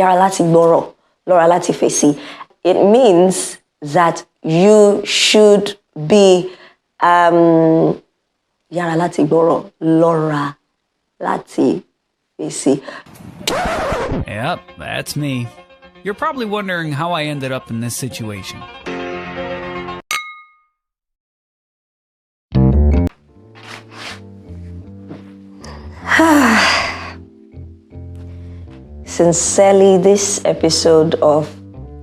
Yara láti gbọ́rọ̀, lọ́ra láti fèsì. It means that you should be yara láti gbọ́rọ̀, lọ́ra láti fèsì. Yep, that's me. You're probably wondering how I ended up in this situation. Sincerely, this episode of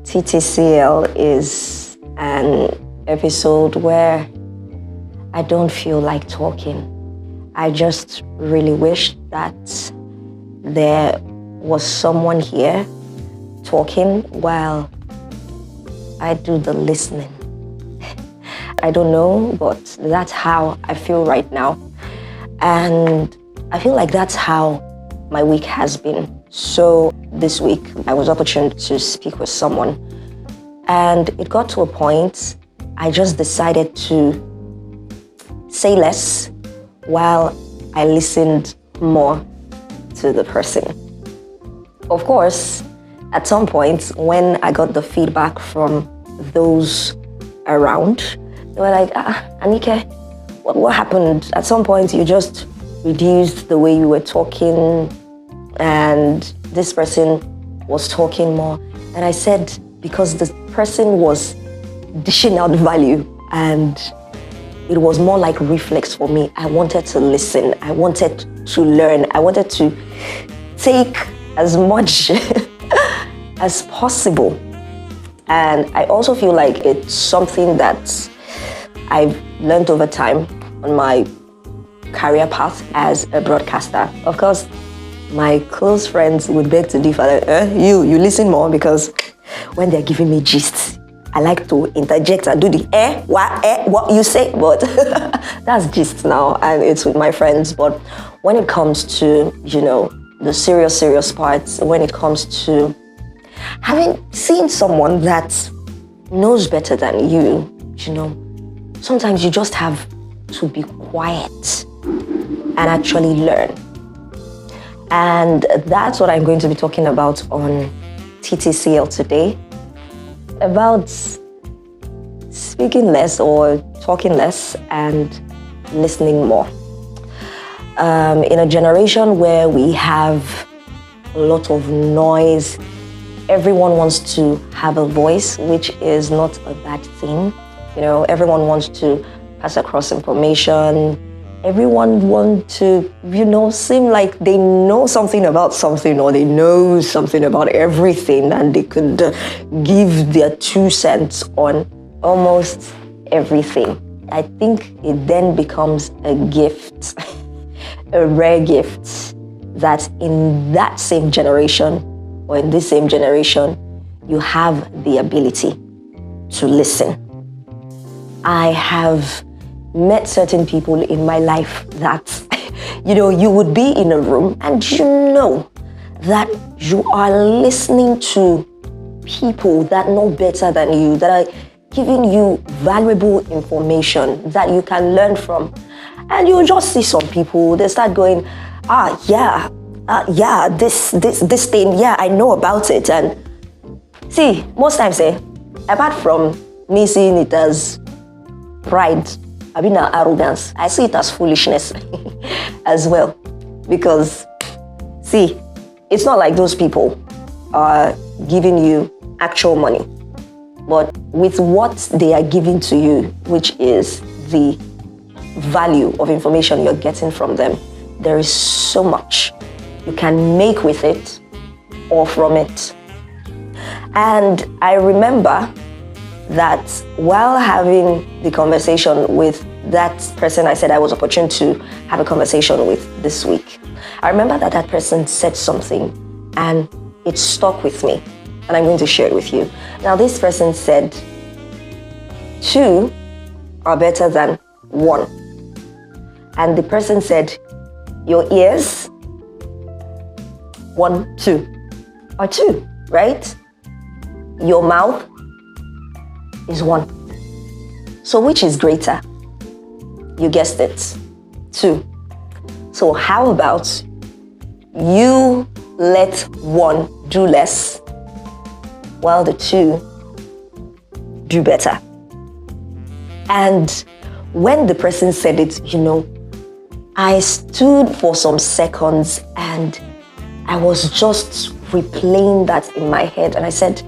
TTCL is an episode where I don't feel like talking. I just really wish that there was someone here talking while I do the listening. I don't know, but that's how I feel right now. And I feel like that's how my week has been. So this week, I was opportune to speak with someone. And it got to a point, I just decided to say less while I listened more to the person. Of course, at some point, when I got the feedback from those around, they were like, Anike, what happened? At some point, you just reduced the way you were talking, and this person was talking more. And I said, because the person was dishing out value, and it was more like reflex for me. I wanted to listen. I wanted to learn. I wanted to take as much as possible. And I also feel like it's something that I've learned over time on my career path as a broadcaster. Of course, my close friends would beg to differ. Like, you listen more, because when they're giving me gist, I like to interject and do the what you say, but that's gist now, and it's with my friends. But when it comes to, the serious parts, when it comes to having seen someone that knows better than you, sometimes you just have to be quiet and actually learn. And that's what I'm going to be talking about on TTCL today, about speaking less or talking less and listening more. In a generation where we have a lot of noise, everyone wants to have a voice, which is not a bad thing. Everyone wants to pass across information. Everyone wants to, seem like they know something about something, or they know something about everything, and they could give their 2 cents on almost everything. I think it then becomes a gift, a rare gift, that in that same generation, or in this same generation, you have the ability to listen. I have met certain people in my life that, you would be in a room and that you are listening to people that know better than you, that are giving you valuable information that you can learn from. And you just see some people, they start going, this thing, I know about it. And see, most times, apart from me seeing it as pride, arrogance, I see it as foolishness as well. Because, see, it's not like those people are giving you actual money, but with what they are giving to you, which is the value of information you're getting from them, there is so much you can make with it or from it. And I remember that while having the conversation with that person I said I was opportune to have a conversation with this week, I remember that person said something and it stuck with me, and I'm going to share it with you. Now, this person said, 2 are better than 1. And the person said, your ears, 1, 2, are 2, right? Your mouth is 1. So which is greater? You guessed it, 2. So how about you let 1 do less, while the two do better. And when the person said it, I stood for some seconds and I was just replaying that in my head. And I said,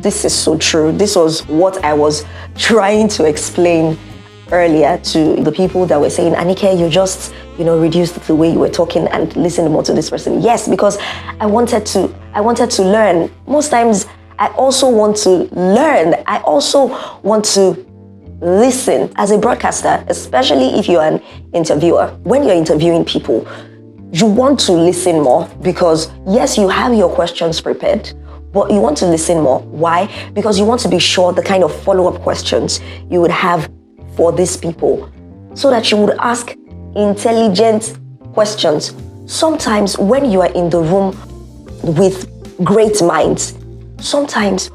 this is so true. This was what I was trying to explain earlier to the people that were saying, Anike, you just, reduced the way you were talking and listen more to this person. Yes, because I wanted to learn. Most times I also want to learn. I also want to listen as a broadcaster, especially if you're an interviewer. When you're interviewing people, you want to listen more because yes, you have your questions prepared, but you want to listen more. Why? Because you want to be sure the kind of follow-up questions you would have for these people so that you would ask intelligent questions. Sometimes when you are in the room with great minds, sometimes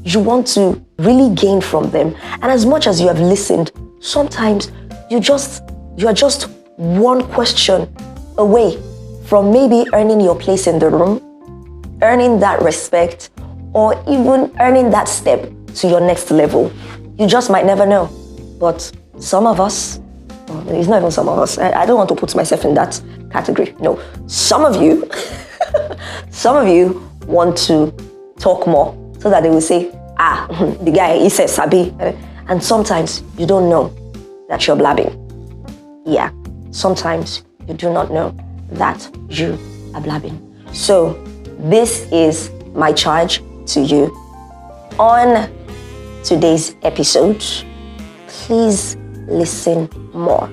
you want to really gain from them. And as much as you have listened, sometimes you are just one question away from maybe earning your place in the room, earning that respect, or even earning that step to your next level. You just might never know. But some of us, it's not even some of us, I don't want to put myself in that category. No, some of you, want to talk more so that they will say, the guy, he says sabi. And sometimes you don't know that you're blabbing. Yeah, sometimes you do not know that you are blabbing. So this is my charge to you on today's episode. Please listen more.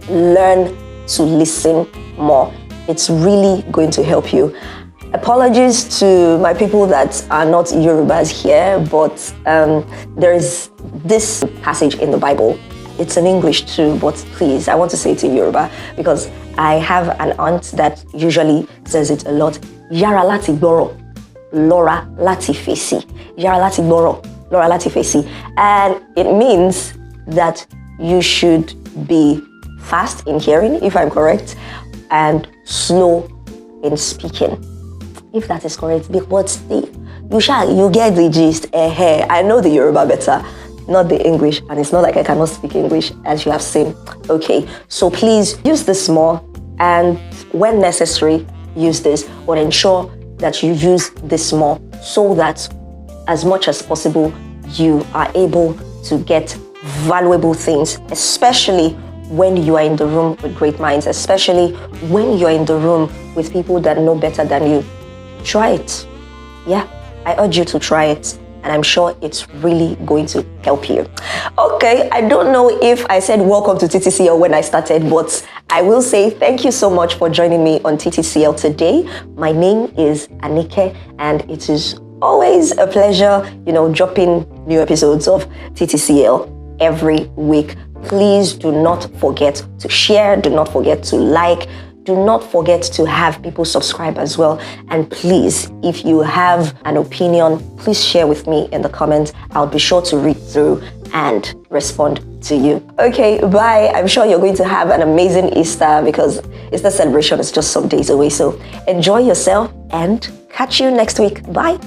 Learn to listen more. It's really going to help you. Apologies to my people that are not Yorubas here, but there is this passage in the Bible. It's in English too, but please, I want to say it in Yoruba because I have an aunt that usually says it a lot. Yara lati gboro, Lora lati fesi. Yara lati gboro, Lora lati fesi. And it means that you should be fast in hearing, if I'm correct, and slow in speaking. If that is correct, because you get the gist. I know the Yoruba better, not the English, and it's not like I cannot speak English, as you have seen. Okay, so please use this more, and when necessary, use this, but ensure that you use this more so that as much as possible, you are able to get valuable things, especially when you are in the room with great minds, especially when you're in the room with people that know better than you. Try it. Yeah, I urge you to try it, and I'm sure it's really going to help you. Okay, I don't know if I said welcome to TTCL when I started, but I will say thank you so much for joining me on TTCL today. My name is Anike, and it is always a pleasure, dropping new episodes of TTCL every week. Please do not forget to share, do not forget to like, do not forget to have people subscribe as well. And please, if you have an opinion, please share with me in the comments. I'll be sure to read through and respond to you. Okay, bye. I'm sure you're going to have an amazing Easter because Easter celebration is just some days away. So enjoy yourself and catch you next week. Bye.